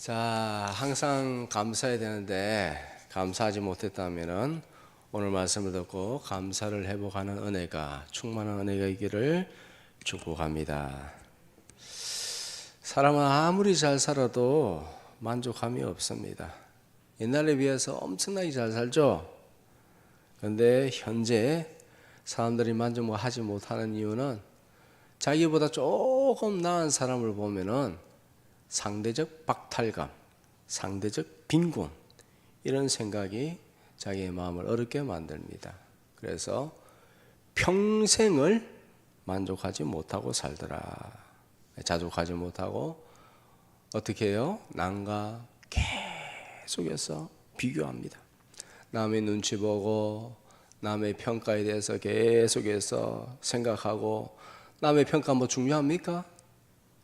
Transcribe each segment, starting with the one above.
자, 항상 감사해야 되는데 감사하지 못했다면은 오늘 말씀을 듣고 감사를 회복하는 은혜가 충만한 은혜가 있기를 축복합니다. 사람은 아무리 잘 살아도 만족함이 없습니다. 옛날에 비해서 엄청나게 잘 살죠. 그런데 현재 사람들이 만족하지 못하는 이유는 자기보다 조금 나은 사람을 보면은 상대적 박탈감, 상대적 빈곤, 이런 생각이 자기의 마음을 어렵게 만듭니다. 그래서 평생을 만족하지 못하고 살더라. 자족하지 못하고 어떻게 해요? 남과 계속해서 비교합니다. 남의 눈치 보고 남의 평가에 대해서 계속해서 생각하고, 남의 평가 뭐 중요합니까?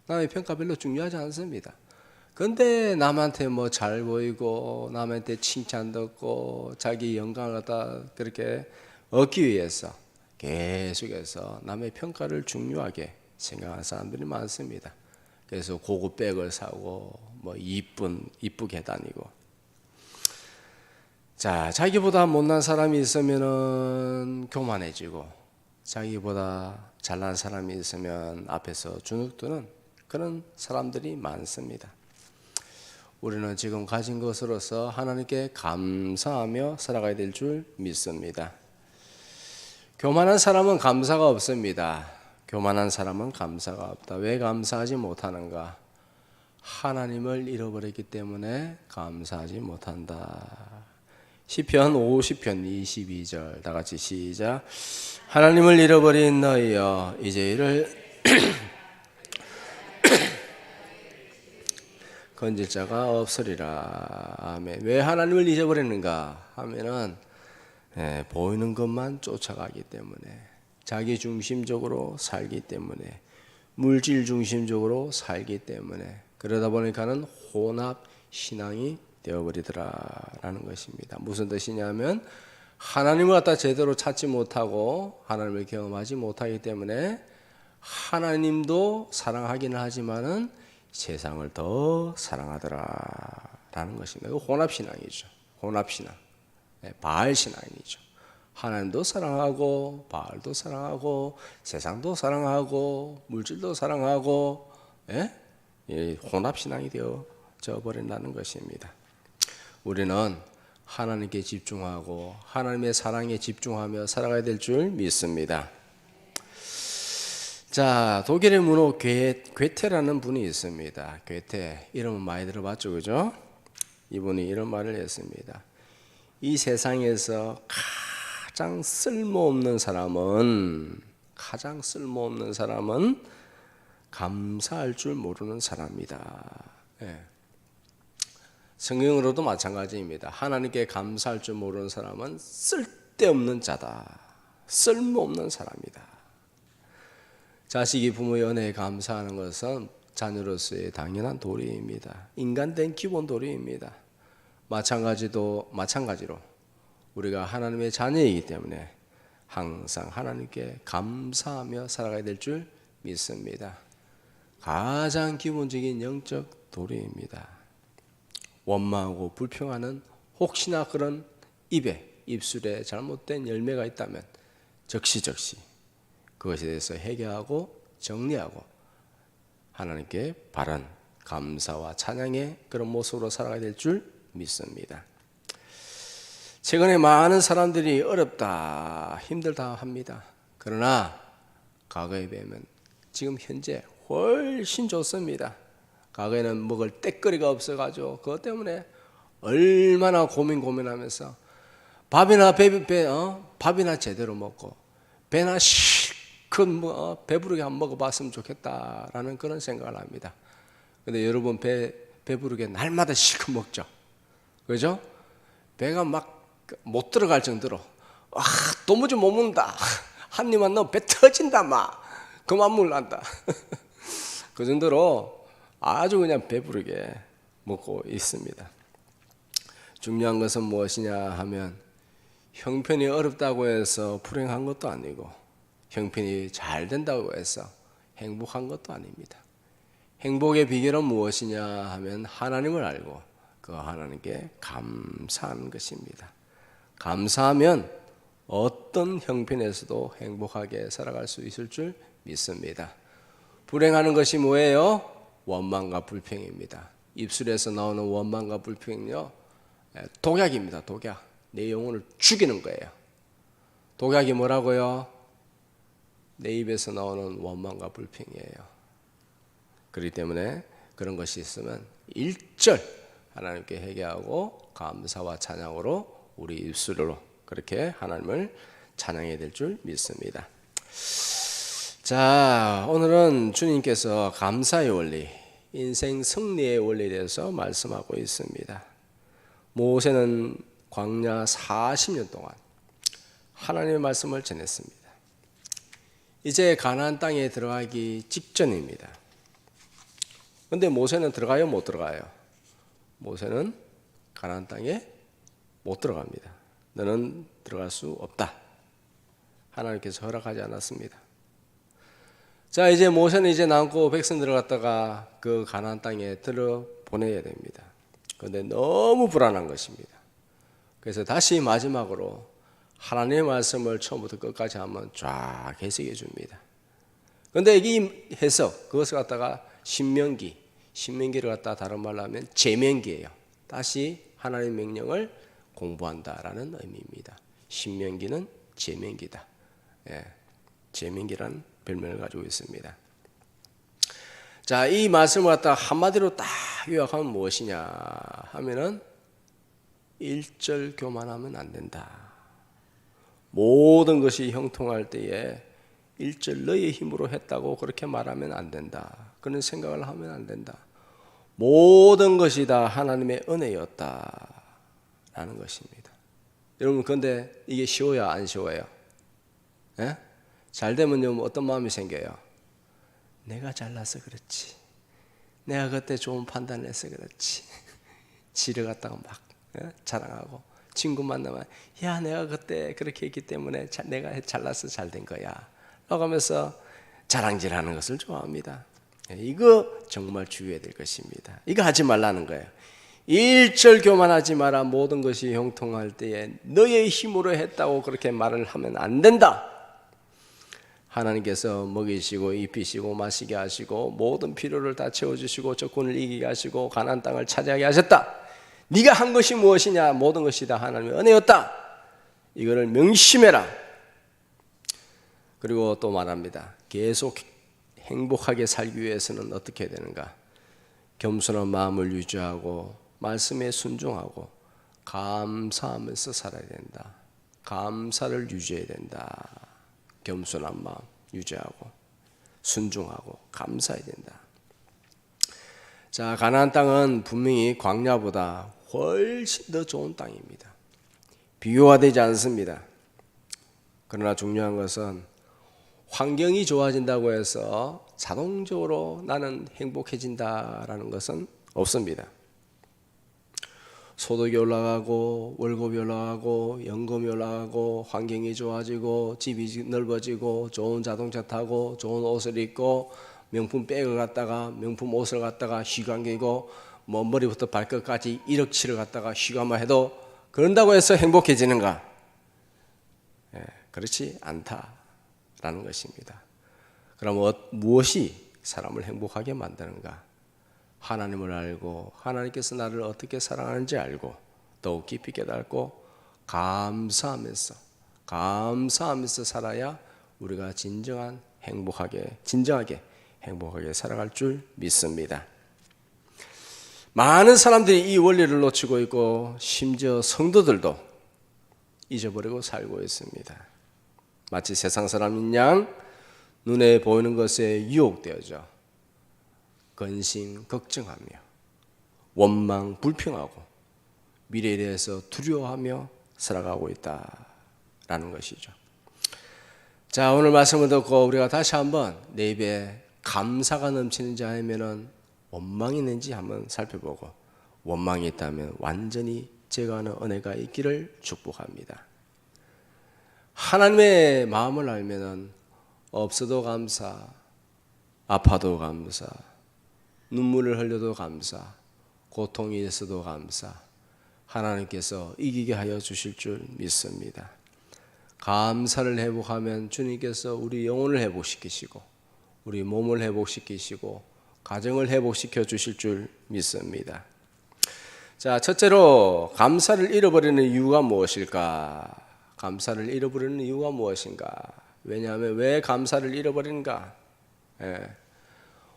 남의 평가 별로 중요하지 않습니다. 근데 남한테 뭐 잘 보이고 남한테 칭찬 듣고 자기 영광을 갖다 그렇게 얻기 위해서 계속해서 남의 평가를 중요하게 생각하는 사람들이 많습니다. 그래서 고급 백을 사고 뭐 이쁘게 다니고. 자, 자기보다 못난 사람이 있으면은 교만해지고, 자기보다 잘난 사람이 있으면 앞에서 주눅드는 그런 사람들이 많습니다. 우리는 지금 가진 것으로서 하나님께 감사하며 살아가야 될 줄 믿습니다. 교만한 사람은 감사가 없습니다. 교만한 사람은 감사가 없다. 왜 감사하지 못하는가? 하나님을 잃어버렸기 때문에 감사하지 못한다. 시편 50편 22절 다 같이 시작. 하나님을 잃어버린 너희여 이제 이를 건질 자가 없으리라. 아멘. 왜 하나님을 잊어버리는가 하면은 보이는 것만 쫓아가기 때문에, 자기 중심적으로 살기 때문에, 물질 중심적으로 살기 때문에, 그러다 보니까는 혼합 신앙이 되어버리더라라는 것입니다. 무슨 뜻이냐면 하나님을 갖다 제대로 찾지 못하고 하나님을 경험하지 못하기 때문에 하나님도 사랑하기는 하지만은 세상을 더 사랑하더라라는 것입니다. 이거 혼합신앙이죠. 혼합신앙, 바알신앙이죠. 하나님도 사랑하고 바알도 사랑하고 세상도 사랑하고 물질도 사랑하고, 혼합신앙이 되어져 버린다는 것입니다. 우리는 하나님께 집중하고 하나님의 사랑에 집중하며 살아가야 될 줄 믿습니다. 자, 독일의 문호 괴테라는 분이 있습니다. 괴테, 이름은 많이 들어봤죠, 그죠? 이분이 이런 말을 했습니다. 이 세상에서 가장 쓸모없는 사람은 감사할 줄 모르는 사람이다. 성경으로도 마찬가지입니다. 하나님께 감사할 줄 모르는 사람은 쓸데없는 자다. 쓸모없는 사람이다. 자식이 부모의 은혜에 감사하는 것은 자녀로서의 당연한 도리입니다. 인간된 기본 도리입니다. 마찬가지로 우리가 하나님의 자녀이기 때문에 항상 하나님께 감사하며 살아가야 될 줄 믿습니다. 가장 기본적인 영적 도리입니다. 원망하고 불평하는 혹시나 그런 입술에 잘못된 열매가 있다면 적시적시 그것에 대해서 해결하고 정리하고 하나님께 바른 감사와 찬양의 그런 모습으로 살아가야 될 줄 믿습니다. 최근에 많은 사람들이 어렵다, 힘들다 합니다. 그러나 과거에 비하면 지금 현재 훨씬 좋습니다. 과거에는 먹을 떼거리가 없어가지고 그것 때문에 얼마나 고민하면서 밥이나 제대로 먹고 배나 배부르게 한번 먹어봤으면 좋겠다라는 그런 생각을 합니다. 근데 여러분 배부르게 날마다 실컷 먹죠, 그죠? 배가 막 못 들어갈 정도로 도무지 못 먹는다, 한 입만 넣으면 배 터진다, 막 그만 먹는다 그 정도로 아주 그냥 배부르게 먹고 있습니다. 중요한 것은 무엇이냐 하면 형편이 어렵다고 해서 불행한 것도 아니고 형편이 잘 된다고 해서 행복한 것도 아닙니다. 행복의 비결은 무엇이냐 하면 하나님을 알고 그 하나님께 감사하는 것입니다. 감사하면 어떤 형편에서도 행복하게 살아갈 수 있을 줄 믿습니다. 불행하는 것이 뭐예요? 원망과 불평입니다. 입술에서 나오는 원망과 불평은요, 독약입니다. 독약. 내 영혼을 죽이는 거예요. 독약이 뭐라고요? 내 입에서 나오는 원망과 불평이에요. 그렇기 때문에 그런 것이 있으면 1절 하나님께 회개하고 감사와 찬양으로 우리 입술로 그렇게 하나님을 찬양해야 될 줄 믿습니다. 자, 오늘은 주님께서 감사의 원리, 인생 승리의 원리에 대해서 말씀하고 있습니다. 모세는 광야 40년 동안 하나님의 말씀을 전했습니다. 이제 가나안 땅에 들어가기 직전입니다. 그런데 모세는 들어가요, 못 들어가요? 모세는 가나안 땅에 못 들어갑니다. 너는 들어갈 수 없다. 하나님께서 허락하지 않았습니다. 자, 이제 모세는 이제 남고 백성 들어갔다가 그 가나안 땅에 들어 보내야 됩니다. 그런데 너무 불안한 것입니다. 그래서 다시 마지막으로 하나님의 말씀을 처음부터 끝까지 한번 쫙 해석해 줍니다. 그런데 이 해석, 그것을 갖다가 신명기를 갖다 다른 말로 하면 제명기예요. 다시 하나님의 명령을 공부한다라는 의미입니다. 신명기는 제명기다. 예, 제명기라는 별명을 가지고 있습니다. 자, 이 말씀을 갖다 한마디로 딱 요약하면 무엇이냐 하면은 1절 교만하면 안 된다. 모든 것이 형통할 때에 1절 너의 힘으로 했다고 그렇게 말하면 안 된다. 그런 생각을 하면 안 된다. 모든 것이 다 하나님의 은혜였다 라는 것입니다. 여러분, 그런데 이게 쉬워야 안 쉬워요? 예? 잘 되면요, 어떤 마음이 생겨요? 내가 잘나서 그렇지, 내가 그때 좋은 판단을 해서 그렇지. 지를 갖다가 막 자랑하고, 친구 만나면 야, 내가 그때 그렇게 했기 때문에 내가 잘나서 잘 된 거야 라고 하면서 자랑질하는 것을 좋아합니다. 이거 정말 주의해야 될 것입니다. 이거 하지 말라는 거예요. 1절 교만하지 마라. 모든 것이 형통할 때에 너의 힘으로 했다고 그렇게 말을 하면 안 된다. 하나님께서 먹이시고 입히시고 마시게 하시고 모든 필요를 다 채워주시고 적군을 이기게 하시고 가나안 땅을 차지하게 하셨다. 네가 한 것이 무엇이냐? 모든 것이 다 하나님의 은혜였다. 이거를 명심해라. 그리고 또 말합니다. 계속 행복하게 살기 위해서는 어떻게 해야 되는가? 겸손한 마음을 유지하고 말씀에 순종하고 감사하면서 살아야 된다. 감사를 유지해야 된다. 겸손한 마음 유지하고 순종하고 감사해야 된다. 자, 가나안 땅은 분명히 광야보다 훨씬 더 좋은 땅입니다. 비교가 되지 않습니다. 그러나 중요한 것은 환경이 좋아진다고 해서 자동적으로 나는 행복해진다라는 것은 없습니다. 소득이 올라가고 월급이 올라가고 연금이 올라가고 환경이 좋아지고 집이 넓어지고 좋은 자동차 타고 좋은 옷을 입고 명품 백을 갖다가 명품 옷을 갖다가 휘감기고 뭐 머리부터 발끝까지 1억치를 갖다가 휘감아 해도 그런다고 해서 행복해지는가? 그렇지 않다라는 것입니다. 그럼 무엇이 사람을 행복하게 만드는가? 하나님을 알고 하나님께서 나를 어떻게 사랑하는지 알고 더욱 깊이 깨닫고 감사하면서 살아야 우리가 진정하게 행복하게 살아갈 줄 믿습니다. 많은 사람들이 이 원리를 놓치고 있고 심지어 성도들도 잊어버리고 살고 있습니다. 마치 세상 사람인 양 눈에 보이는 것에 유혹되어져 근심, 걱정하며 원망, 불평하고 미래에 대해서 두려워하며 살아가고 있다라는 것이죠. 자, 오늘 말씀을 듣고 우리가 다시 한번 내 입에 감사가 넘치는지 아니면 원망이 있는지 한번 살펴보고 원망이 있다면 완전히 제거하는 은혜가 있기를 축복합니다. 하나님의 마음을 알면 없어도 감사, 아파도 감사, 눈물을 흘려도 감사, 고통이 있어도 감사, 하나님께서 이기게 하여 주실 줄 믿습니다. 감사를 회복하면 주님께서 우리 영혼을 회복시키시고 우리 몸을 회복시키시고 가정을 회복시켜 주실 줄 믿습니다. 자, 첫째로 감사를 잃어버리는 이유가 무엇일까? 감사를 잃어버리는 이유가 무엇인가? 왜냐하면 왜 감사를 잃어버리는가?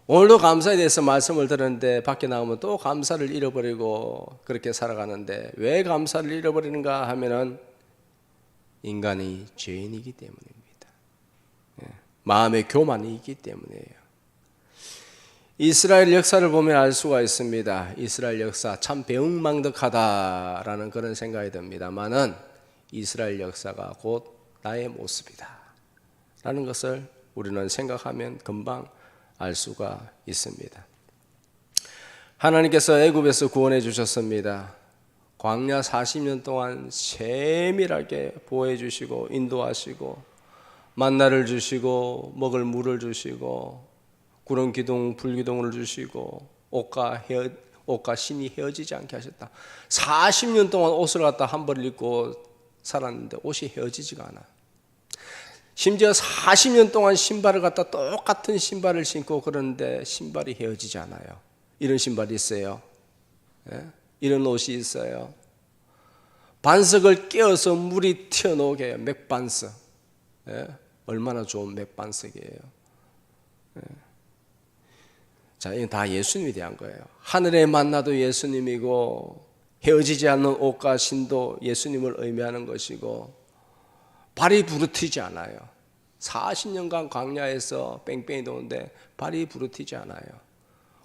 오늘도 감사에 대해서 말씀을 들었는데 밖에 나오면 또 감사를 잃어버리고 그렇게 살아가는데 왜 감사를 잃어버리는가 하면은 인간이 죄인이기 때문입니다. 마음의 교만이 있기 때문이에요. 이스라엘 역사를 보면 알 수가 있습니다. 이스라엘 역사 참 배은망덕하다라는 그런 생각이 듭니다만은 이스라엘 역사가 곧 나의 모습이다 라는 것을 우리는 생각하면 금방 알 수가 있습니다. 하나님께서 애굽에서 구원해 주셨습니다. 광야 40년 동안 세밀하게 보호해 주시고 인도하시고 만나를 주시고 먹을 물을 주시고 구름 기둥 불기둥을 주시고 옷과 신이 헤어지지 않게 하셨다. 40년 동안 옷을 갖다 한 벌 입고 살았는데 옷이 헤어지지가 않아. 심지어 40년 동안 신발을 갖다 똑같은 신발을 신고 그러는데 신발이 헤어지지 않아요. 이런 신발이 있어요. 이런 옷이 있어요. 반석을 깨어서 물이 튀어나오게 해요. 맥반석. 얼마나 좋은 맥반석이에요. 자, 이건 다 예수님에 대한 거예요. 하늘의 만나도 예수님이고 헤어지지 않는 옷과 신도 예수님을 의미하는 것이고 발이 부르트지 않아요. 40년간 광야에서 뺑뺑이 도는데 발이 부르트지 않아요.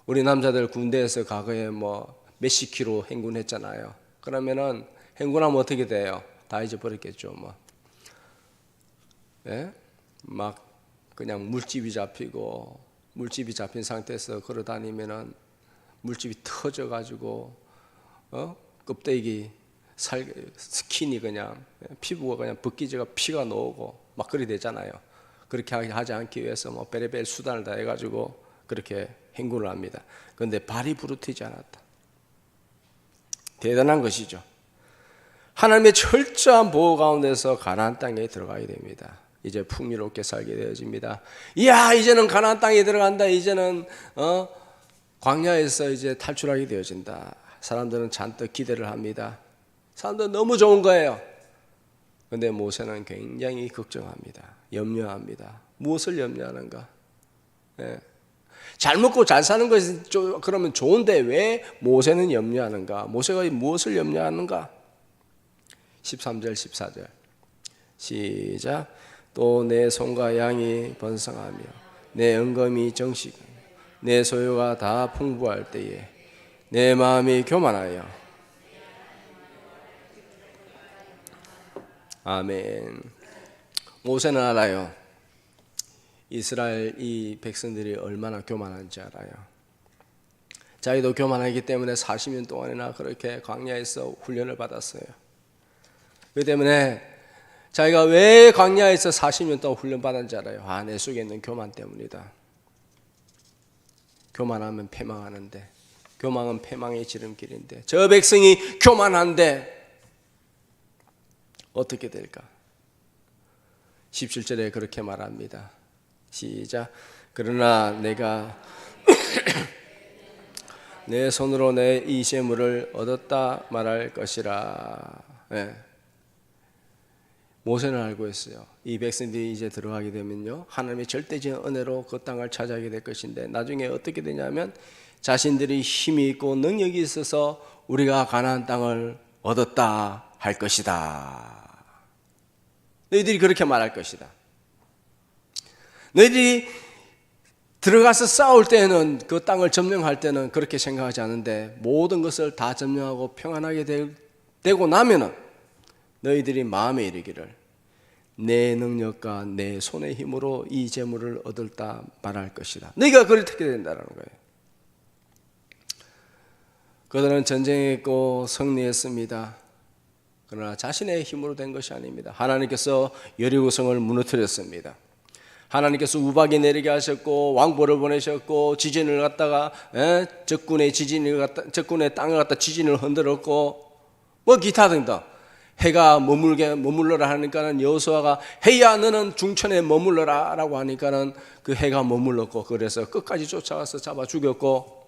우리 남자들 군대에서 과거에 몇십 킬로 행군했잖아요. 그러면은 행군하면 어떻게 돼요? 다 잊어버렸겠죠. 막 그냥 물집이 잡힌 상태에서 걸어 다니면은 물집이 터져가지고 껍데기 스킨이 그냥 피부가 그냥 벗기지가 피가 나오고 막 그리 되잖아요. 그렇게 하지 않기 위해서 베레벨 수단을 다 해가지고 그렇게 행군을 합니다. 그런데 발이 부르트지 않았다. 대단한 것이죠. 하나님의 철저한 보호 가운데서 가나안 땅에 들어가게 됩니다. 이제 풍요롭게 살게 되어집니다. 이야, 이제는 가나안 땅에 들어간다. 이제는 광야에서 이제 탈출하게 되어진다. 사람들은 잔뜩 기대를 합니다. 사람들은 너무 좋은 거예요. 그런데 모세는 굉장히 걱정합니다. 염려합니다. 무엇을 염려하는가? 잘 먹고 잘 사는 것이 그러면 좋은데 왜 모세는 염려하는가? 모세가 무엇을 염려하는가? 13절 14절 시작. 또 내 손과 양이 번성하며 내 은검이 정식하며 내 소유가 다 풍부할 때에 내 마음이 교만하여. 아멘. 모세는 알아요. 이스라엘 이 백성들이 얼마나 교만한지 알아요. 자기도 교만하기 때문에 40년 동안이나 그렇게 광야에서 훈련을 받았어요. 그렇기 때문에 자기가 왜 광야에서 40년 동안 훈련 받았는지 알아요. 내 속에 있는 교만 때문이다. 교만하면 패망하는데, 교만은 패망의 지름길인데, 저 백성이 교만한데 어떻게 될까? 17절에 그렇게 말합니다. 시작. 그러나 내가 내 손으로 내 이 재물을 얻었다 말할 것이라. 모세는 알고 있어요. 이 백성들이 이제 들어가게 되면요, 하나님의 절대적인 은혜로 그 땅을 차지하게 될 것인데, 나중에 어떻게 되냐면 자신들이 힘이 있고 능력이 있어서 우리가 가나안 땅을 얻었다 할 것이다. 너희들이 그렇게 말할 것이다. 너희들이 들어가서 싸울 때는, 그 땅을 점령할 때는 그렇게 생각하지 않는데, 모든 것을 다 점령하고 평안하게 되고 나면은 너희들이 마음에 이르기를 내 능력과 내 손의 힘으로 이 재물을 얻을다 말할 것이다. 너희가 그렇게 된다는 거예요. 그들은 전쟁했고 승리했습니다. 그러나 자신의 힘으로 된 것이 아닙니다. 하나님께서 여리고성을 무너뜨렸습니다. 하나님께서 우박이 내리게 하셨고 왕보를 보내셨고 지진을 갖다가 적군의 땅을 갖다 지진을 흔들었고 뭐 기타 등등. 해가 머물러라 하니까는 여호수아가 해야 너는 중천에 머물러라라고 하니까는 그 해가 머물렀고 그래서 끝까지 쫓아가서 잡아 죽였고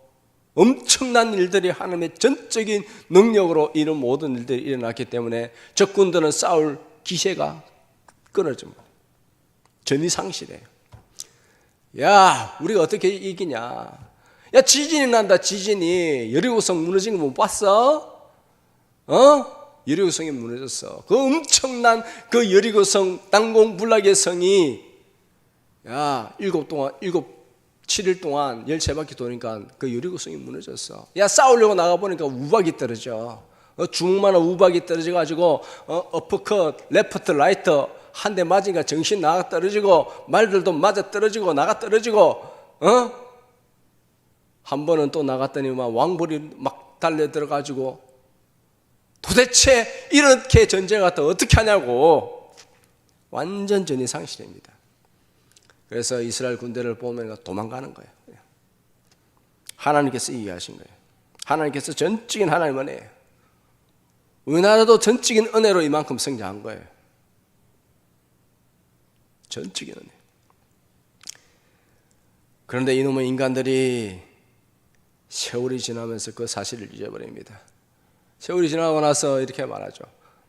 엄청난 일들이 하나님의 전적인 능력으로 이런 모든 일들이 일어났기 때문에 적군들은 싸울 기세가 끊어집니다. 전이상실해요. 야, 우리가 어떻게 이기냐? 야, 지진이 난다. 지진이 여리고성 무너진 거 못 봤어? 여리고성이 무너졌어. 그 엄청난 그 여리고성 땅공불락의 성이 7일 동안 13바퀴 도니까 그 여리고성이 무너졌어. 야, 싸우려고 나가보니까 우박이 떨어져. 중만한 우박이 떨어져가지고 어퍼컷, 레프트, 라이트 한 대 맞으니까 정신 나가 떨어지고 말들도 맞아 떨어지고 나가 떨어지고 한 번은 또 나갔더니만 왕벌이 막 달려 들어가지고 도대체 이렇게 전쟁을 갖다 어떻게 하냐고 완전 전이상실입니다. 그래서 이스라엘 군대를 보면 도망가는 거예요. 하나님께서 이해하신 거예요. 하나님께서 전적인 하나님 은혜예요. 우리나라도 전적인 은혜로 이만큼 성장한 거예요. 전적인 은혜. 그런데 이놈의 인간들이 세월이 지나면서 그 사실을 잊어버립니다. 세월이 지나고 나서 이렇게 말하죠.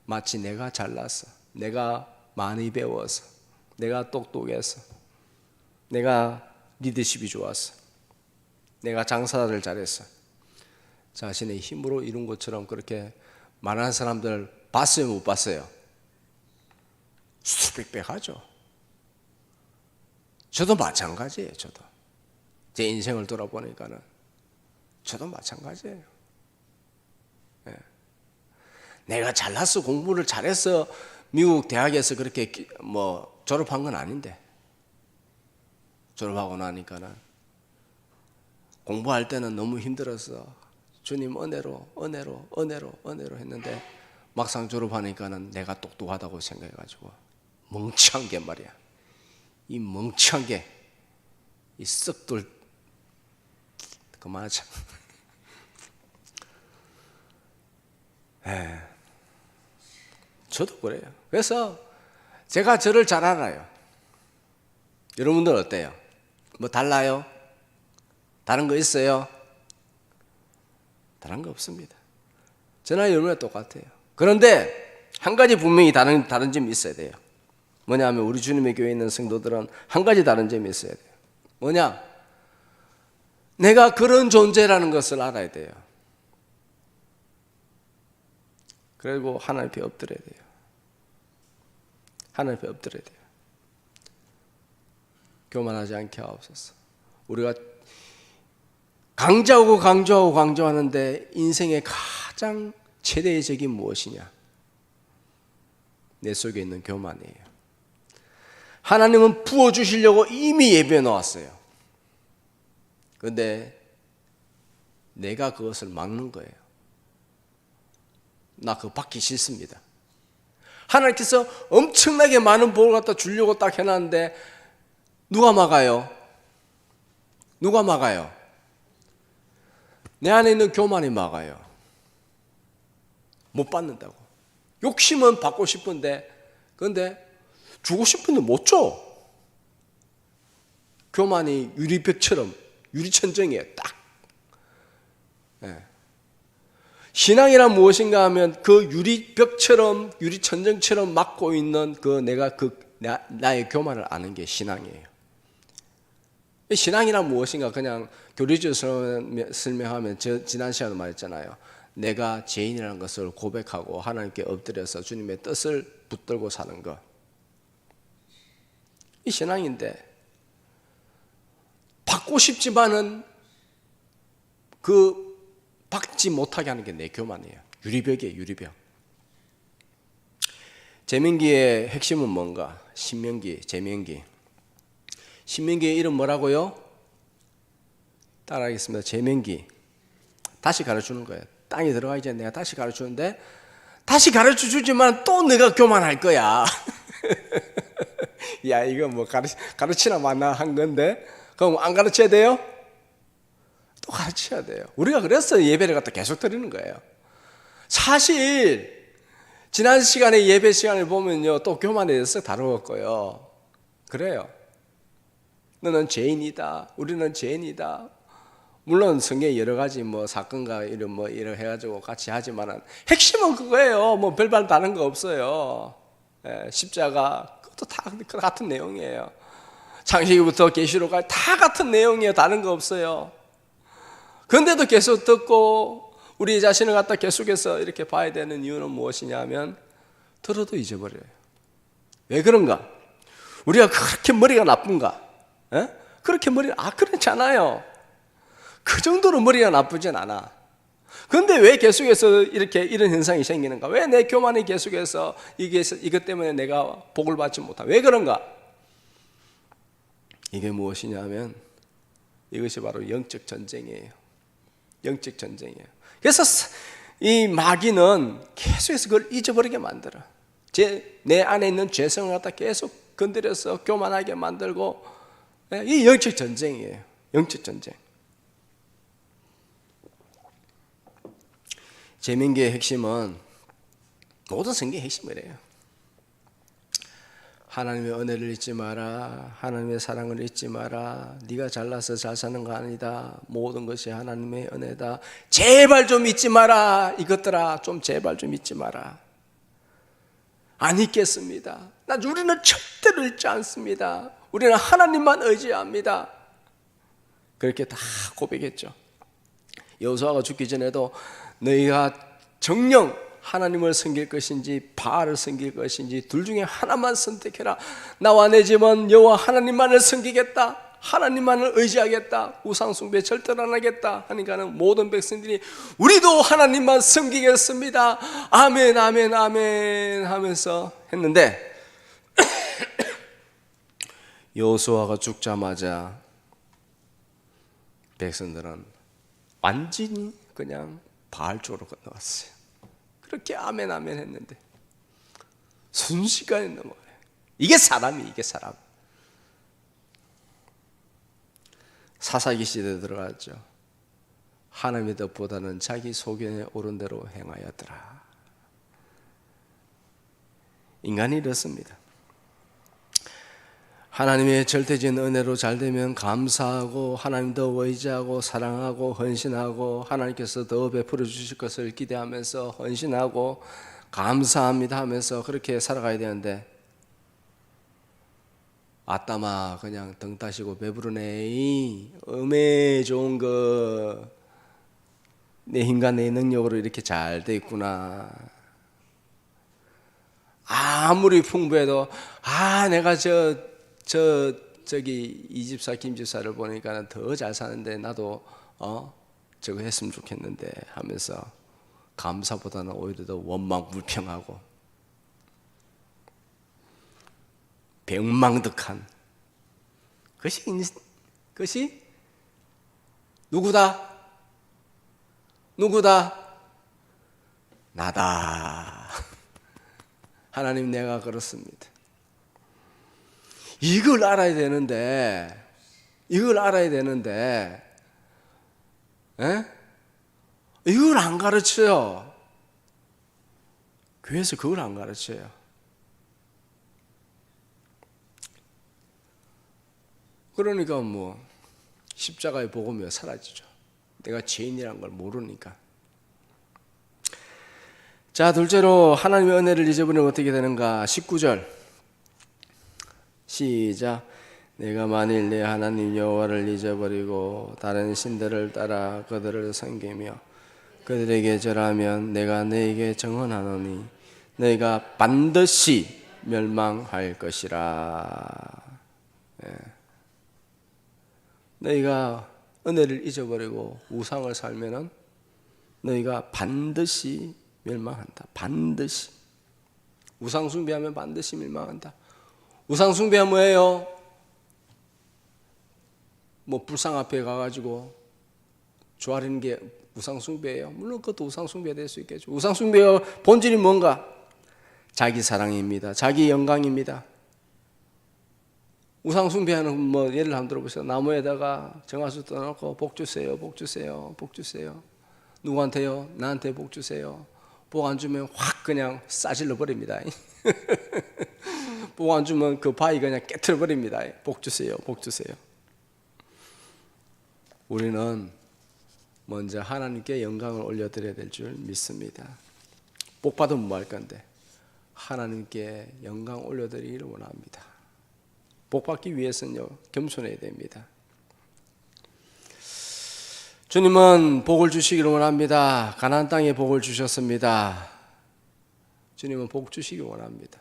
마치 내가 잘났어. 내가 많이 배워서. 내가 똑똑해서. 내가 리더십이 좋았어. 내가 장사를 잘했어. 자신의 힘으로 이룬 것처럼 그렇게 말하는 사람들 봤어요, 못 봤어요? 수백백하죠. 저도 마찬가지예요. 저도 제 인생을 돌아보니까는 저도 마찬가지예요. 네. 내가 잘났어, 공부를 잘해서 미국 대학에서 그렇게 뭐 졸업한 건 아닌데 졸업하고 나니까는 공부할 때는 너무 힘들어서 주님 은혜로 했는데 막상 졸업하니까는 내가 똑똑하다고 생각해가지고 멍청한 게 말이야. 이 멍청한 게 이 썩돌 그만하자. 저도 그래요. 그래서 제가 저를 잘 알아요. 여러분들 어때요? 뭐 달라요? 다른 거 있어요? 다른 거 없습니다. 저나 여러분과 똑같아요. 그런데 한 가지 분명히 다른 점이 있어야 돼요. 뭐냐면 우리 주님의 교회에 있는 성도들은 한 가지 다른 점이 있어야 돼요. 뭐냐? 내가 그런 존재라는 것을 알아야 돼요. 그리고 하나님 앞에 엎드려야 돼요. 하나님 앞에 엎드려야 돼요. 교만하지 않게 하옵소서. 우리가 강조하는데 인생의 가장 최대의 적이 무엇이냐? 내 속에 있는 교만이에요. 하나님은 부어주시려고 이미 예배해 놓았어요. 그런데 내가 그것을 막는 거예요. 나 그거 받기 싫습니다. 하나님께서 엄청나게 많은 복을 갖다 주려고 딱 해놨는데 누가 막아요? 누가 막아요? 내 안에 있는 교만이 막아요. 못 받는다고. 욕심은 받고 싶은데 그런데 주고 싶은데 못 줘. 교만이 유리벽처럼 유리천정이에요. 딱. 네. 신앙이란 무엇인가 하면 그 유리벽처럼 유리천정처럼 막고 있는 그 나의 교만을 아는 게 신앙이에요. 신앙이란 무엇인가 그냥 교리적으로 설명하면 지난 시간에 말했잖아요. 내가 죄인이라는 것을 고백하고 하나님께 엎드려서 주님의 뜻을 붙들고 사는 것. 이 신앙인데 받고 싶지만은 그 받지 못하게 하는 게 내 교만이에요. 유리벽이에요. 유리벽. 제명기의 핵심은 뭔가? 신명기, 제명기. 신명기의 이름 뭐라고요? 따라하겠습니다. 제명기. 다시 가르쳐주는 거예요. 땅에 들어가기 전에 내가 다시 가르쳐주는데 다시 가르쳐주지만 또 내가 교만할 거야. 야, 이거 뭐 가르치나 마나 한 건데, 그럼 안 가르쳐야 돼요? 또 가르쳐야 돼요. 우리가 그래서 예배를 갖다 계속 드리는 거예요. 사실 지난 시간에 예배 시간을 보면요, 또 교만에 대해서 다루었고요. 그래요. 너는 죄인이다. 우리는 죄인이다. 물론 성경에 여러 가지 뭐 사건과 이런 뭐 이런 해가지고 같이 하지만은 핵심은 그거예요. 뭐 별반 다른 거 없어요. 십자가 그것도 다 같은 내용이에요. 창세기부터 계시록까지 다 같은 내용이에요. 다른 거 없어요. 그런데도 계속 듣고 우리 자신을 갖다 계속해서 이렇게 봐야 되는 이유는 무엇이냐면 들어도 잊어버려요. 왜 그런가? 우리가 그렇게 머리가 나쁜가? 그렇게 그렇지 않아요. 그 정도로 머리가 나쁘진 않아. 그런데 왜 계속해서 이렇게 이런 현상이 생기는가? 왜 내 교만이 계속해서 이것 때문에 내가 복을 받지 못하? 왜 그런가? 이게 무엇이냐면 이것이 바로 영적 전쟁이에요. 영적 전쟁이에요. 그래서 이 마귀는 계속해서 그걸 잊어버리게 만들어. 내 안에 있는 죄성을 갖다 계속 건드려서 교만하게 만들고, 이 영적 전쟁이에요. 영적 전쟁. 재민기의 핵심은 모든 성경의 핵심이래요. 하나님의 은혜를 잊지 마라. 하나님의 사랑을 잊지 마라. 네가 잘나서 잘 사는 거 아니다. 모든 것이 하나님의 은혜다. 제발 좀 잊지 마라. 이것들아, 좀 제발 좀 잊지 마라. 안 잊겠습니다. 우리는 절대로 잊지 않습니다. 우리는 하나님만 의지합니다. 그렇게 다 고백했죠. 여호수아가 죽기 전에도 너희가 정녕 하나님을 섬길 것인지 바알을 섬길 것인지 둘 중에 하나만 선택해라. 나와 내 집은 여호와 하나님만을 섬기겠다. 하나님만을 의지하겠다. 우상 숭배 절대로 안 하겠다 하니까는 모든 백성들이 우리도 하나님만 섬기겠습니다. 아멘 아멘 아멘 하면서 했는데 여호수아가 죽자마자 백성들은 완전히 그냥 바알 쪽으로 건너왔어요. 그렇게 아멘 아멘 했는데 순식간에 넘어가요. 이게 사람이. 사사기 시대에 들어갔죠. 하나님의 뜻보다는 자기 소견에 오른 대로 행하였더라. 인간이 이렇습니다. 하나님의 절대적인 은혜로 잘되면 감사하고 하나님 더 의지하고 사랑하고 헌신하고 하나님께서 더 베풀어 주실 것을 기대하면서 헌신하고 감사합니다 하면서 그렇게 살아가야 되는데, 아따마 그냥 등 따시고 배부르네. 음에 좋은 거 내 힘과 내 능력으로 이렇게 잘 돼 있구나. 아무리 풍부해도 내가 저기 이 집사 김 집사를 보니까 더 잘 사는데 나도 저거 했으면 좋겠는데 하면서 감사보다는 오히려 더 원망불평하고 배은망덕한 그것이 누구다? 나다. 하나님, 내가 그렇습니다. 이걸 알아야 되는데 이걸 안 가르쳐요. 교회에서 그걸 안 가르쳐요. 그러니까 뭐 십자가의 복음이 사라지죠. 내가 죄인이라는 걸 모르니까. 자, 둘째로 하나님의 은혜를 잊어버리면 어떻게 되는가? 19절 시작. 내가 만일 내 하나님 여호와를 잊어버리고 다른 신들을 따라 그들을 섬기며 그들에게 절하면 내가 너에게 정언하노니 너희가 반드시 멸망할 것이라. 너희가 은혜를 잊어버리고 우상을 살면은 너희가 반드시 멸망한다. 반드시. 우상 숭배하면 반드시 멸망한다. 우상 숭배하면 뭐예요? 뭐 불상 앞에 가가지고 조아리는 게 우상 숭배예요? 물론 그것도 우상 숭배가 될 수 있겠죠. 우상 숭배의 본질이 뭔가? 자기 사랑입니다. 자기 영광입니다. 우상 숭배하는 뭐 예를 한번 들어보세요. 나무에다가 정화수 떠놓고 복 주세요, 복 주세요, 복 주세요. 누구한테요? 나한테 복 주세요. 복 안 주면 확 그냥 싸질러 버립니다. 복 안 주면 그 바위 그냥 깨트려 버립니다. 복 주세요, 복 주세요. 우리는 먼저 하나님께 영광을 올려드려야 될 줄 믿습니다. 복 받으면 뭐 할 건데? 하나님께 영광 올려드리기를 원합니다. 복 받기 위해서는요, 겸손해야 됩니다. 주님은 복을 주시기를 원합니다. 가나안 땅에 복을 주셨습니다. 주님은 복 주시기 원합니다.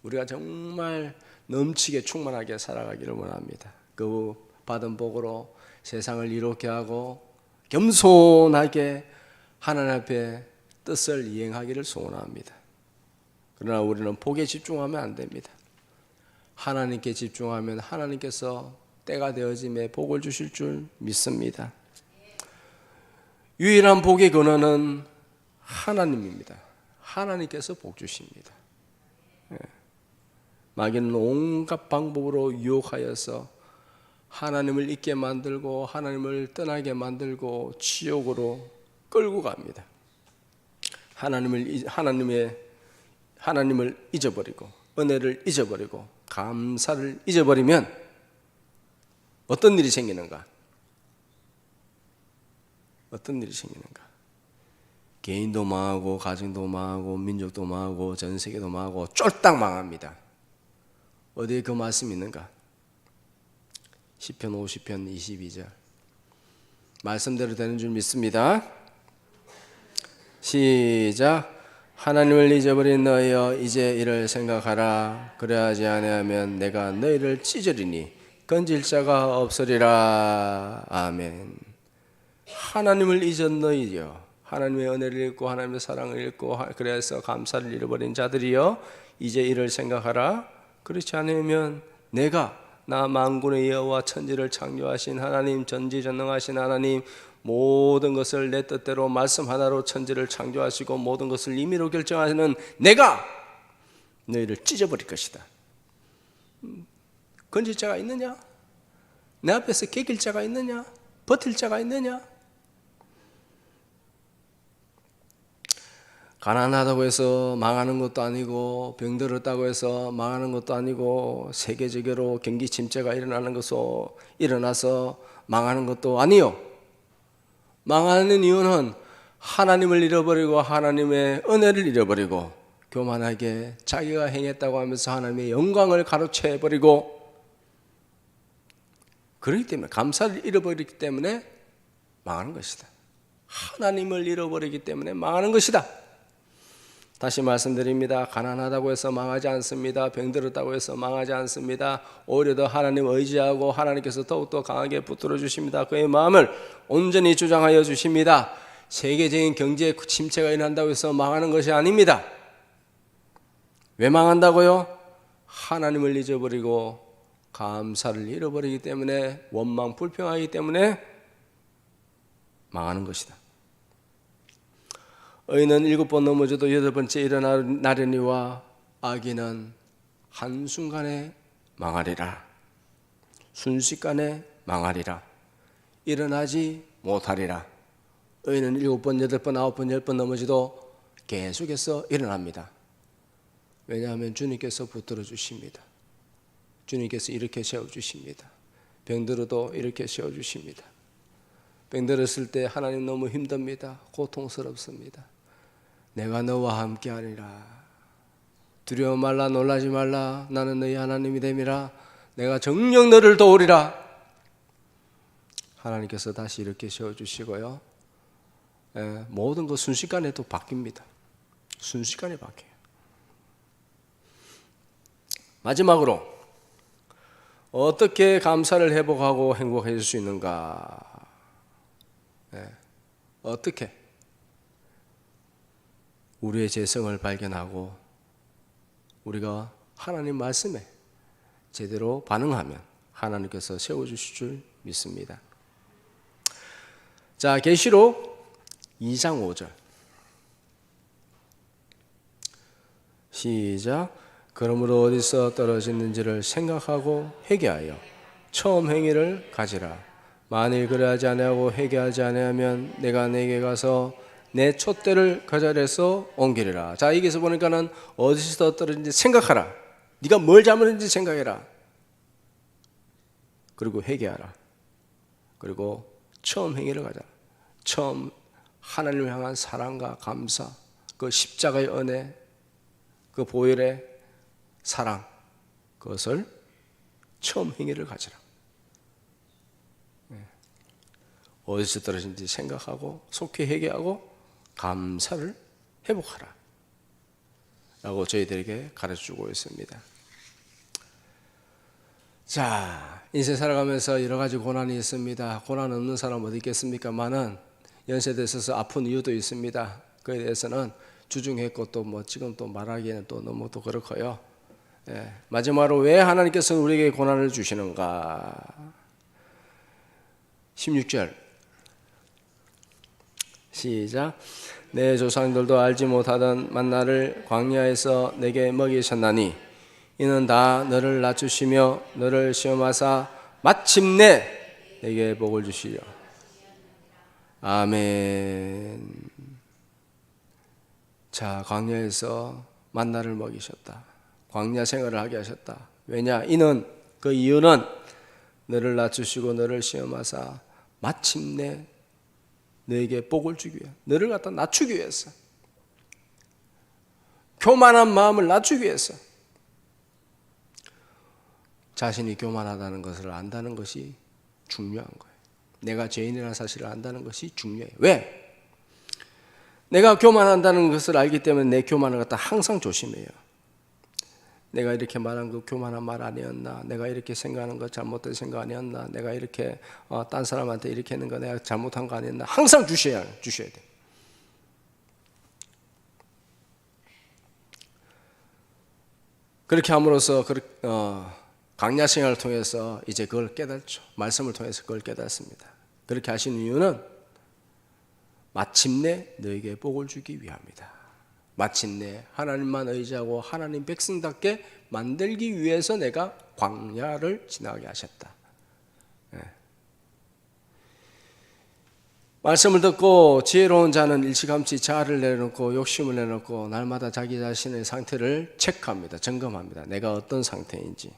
우리가 정말 넘치게 충만하게 살아가기를 원합니다. 그 받은 복으로 세상을 이롭게 하고 겸손하게 하나님 앞에 뜻을 이행하기를 소원합니다. 그러나 우리는 복에 집중하면 안 됩니다. 하나님께 집중하면 하나님께서 때가 되어짐에 복을 주실 줄 믿습니다. 유일한 복의 근원은 하나님입니다. 하나님께서 복 주십니다. 마귀는 온갖 방법으로 유혹하여서 하나님을 잊게 만들고 하나님을 떠나게 만들고 지옥으로 끌고 갑니다. 하나님을 잊어버리고 은혜를 잊어버리고 감사를 잊어버리면 어떤 일이 생기는가? 어떤 일이 생기는가? 개인도 망하고 가정도 망하고 민족도 망하고 전 세계도 망하고 쫄딱 망합니다. 어디에 그 말씀이 있는가? 시편 50편 22절 말씀대로 되는 줄 믿습니다. 시작. 하나님을 잊어버린 너희여 이제 이를 생각하라. 그래야지 아니하면 내가 너희를 찢으리니 건질 자가 없으리라. 아멘. 하나님을 잊은 너희여, 하나님의 은혜를 잃고 하나님의 사랑을 잃고 그래서 감사를 잃어버린 자들이여 이제 이를 생각하라. 그렇지 않으면 나 만군의 여호와 천지를 창조하신 하나님, 전지전능하신 하나님, 모든 것을 내 뜻대로 말씀 하나로 천지를 창조하시고 모든 것을 임의로 결정하시는 내가 너희를 찢어버릴 것이다. 건질 자가 있느냐? 내 앞에서 개길 자가 있느냐? 버틸 자가 있느냐? 가난하다고 해서 망하는 것도 아니고 병들었다고 해서 망하는 것도 아니고 세계적으로 경기 침체가 일어나서 망하는 것도 아니요. 망하는 이유는 하나님을 잃어버리고 하나님의 은혜를 잃어버리고 교만하게 자기가 행했다고 하면서 하나님의 영광을 가로채버리고 그렇기 때문에 감사를 잃어버리기 때문에 망하는 것이다. 하나님을 잃어버리기 때문에 망하는 것이다. 다시 말씀드립니다. 가난하다고 해서 망하지 않습니다. 병들었다고 해서 망하지 않습니다. 오히려 더 하나님 의지하고 하나님께서 더욱더 강하게 붙들어 주십니다. 그의 마음을 온전히 주장하여 주십니다. 세계적인 경제 침체가 일어난다고 해서 망하는 것이 아닙니다. 왜 망한다고요? 하나님을 잊어버리고 감사를 잃어버리기 때문에 원망 불평하기 때문에 망하는 것이다. 의인은 7번 넘어져도 8번째 일어나려니와 악인은 한순간에 망하리라. 순식간에 망하리라. 일어나지 못하리라. 의인은 7번, 8번, 9번, 10번 넘어져도 계속해서 일어납니다. 왜냐하면 주님께서 붙들어 주십니다. 주님께서 이렇게 세워주십니다. 병들어도 이렇게 세워주십니다. 병들었을 때 하나님 너무 힘듭니다. 고통스럽습니다. 내가 너와 함께하리라. 두려워 말라, 놀라지 말라. 나는 너희 하나님이 됨이라. 내가 정녕 너를 도우리라. 하나님께서 다시 이렇게 세워주시고요. 모든 것 순식간에 또 바뀝니다. 순식간에 바뀌어요. 마지막으로 어떻게 감사를 회복하고 행복해질 수 있는가? 어떻게? 우리의 재성을 발견하고 우리가 하나님 말씀에 제대로 반응하면 하나님께서 세워주실 줄 믿습니다. 자, 계시록 2장 5절 시작. 그러므로 어디서 떨어졌는지를 생각하고 회개하여 처음 행위를 가지라. 만일 그래하지 아니하고 회개하지 아니하면 내가 내게 가서 내 촛대를 그 자리에서 옮기리라. 자, 여기서 보니까는 어디서 떨어졌는지 생각하라. 네가 뭘 잘못했는지 생각해라. 그리고 회개하라. 그리고 처음 행위를 가자. 처음 하나님을 향한 사랑과 감사, 그 십자가의 은혜, 그 보혈의 사랑, 그것을 처음 행위를 가지라. 어디서 떨어진지 생각하고 속히 회개하고 감사를 회복하라 라고 저희들에게 가르쳐주고 있습니다. 자, 인생 살아가면서 여러 가지 고난이 있습니다. 고난 없는 사람 어디 있겠습니까만은 연세대에 있어서 아픈 이유도 있습니다. 그에 대해서는 주중했고 또 뭐 지금 또 말하기에는 또 너무 또 그렇고요. 마지막으로 왜 하나님께서 우리에게 고난을 주시는가? 16절 시작. 내 조상들도 알지 못하던 만나를 광야에서 내게 먹이셨나니 이는 다 너를 낮추시며 너를 시험하사 마침내 내게 복을 주시려. 아멘. 자, 광야에서 만나를 먹이셨다. 광야 생활을 하게 하셨다. 왜냐? 이는 그 이유는 너를 낮추시고 너를 시험하사 마침내 너에게 복을 주기 위해, 너를 갖다 낮추기 위해서, 교만한 마음을 낮추기 위해서. 자신이 교만하다는 것을 안다는 것이 중요한 거예요. 내가 죄인이라는 사실을 안다는 것이 중요해요. 왜? 내가 교만한다는 것을 알기 때문에 내 교만을 갖다 항상 조심해요. 내가 이렇게 말한 거 교만한 말 아니었나? 내가 이렇게 생각하는 거 잘못된 생각 아니었나? 내가 이렇게 딴 사람한테 이렇게 하는 거 내가 잘못한 거 아니었나? 항상 주셔야 돼. 그렇게 함으로써 강야 생활을 통해서 이제 그걸 깨닫죠. 말씀을 통해서 그걸 깨닫습니다. 그렇게 하신 이유는 마침내 너에게 복을 주기 위함이다. 마침내 하나님만 의지하고 하나님 백성답게 만들기 위해서 내가 광야를 지나게 하셨다. 말씀을 듣고 지혜로운 자는 일찌감치 자아를 내려놓고 욕심을 내놓고 날마다 자기 자신의 상태를 체크합니다. 점검합니다. 내가 어떤 상태인지.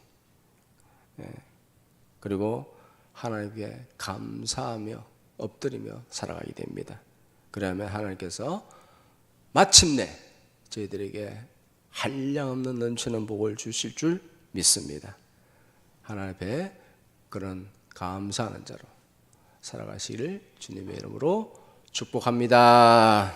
그리고 하나님께 감사하며 엎드리며 살아가게 됩니다. 그러면 하나님께서 마침내 저희들에게 한량없는 넘치는 복을 주실 줄 믿습니다. 하나님 앞에 그런 감사하는 자로 살아가시기를 주님의 이름으로 축복합니다.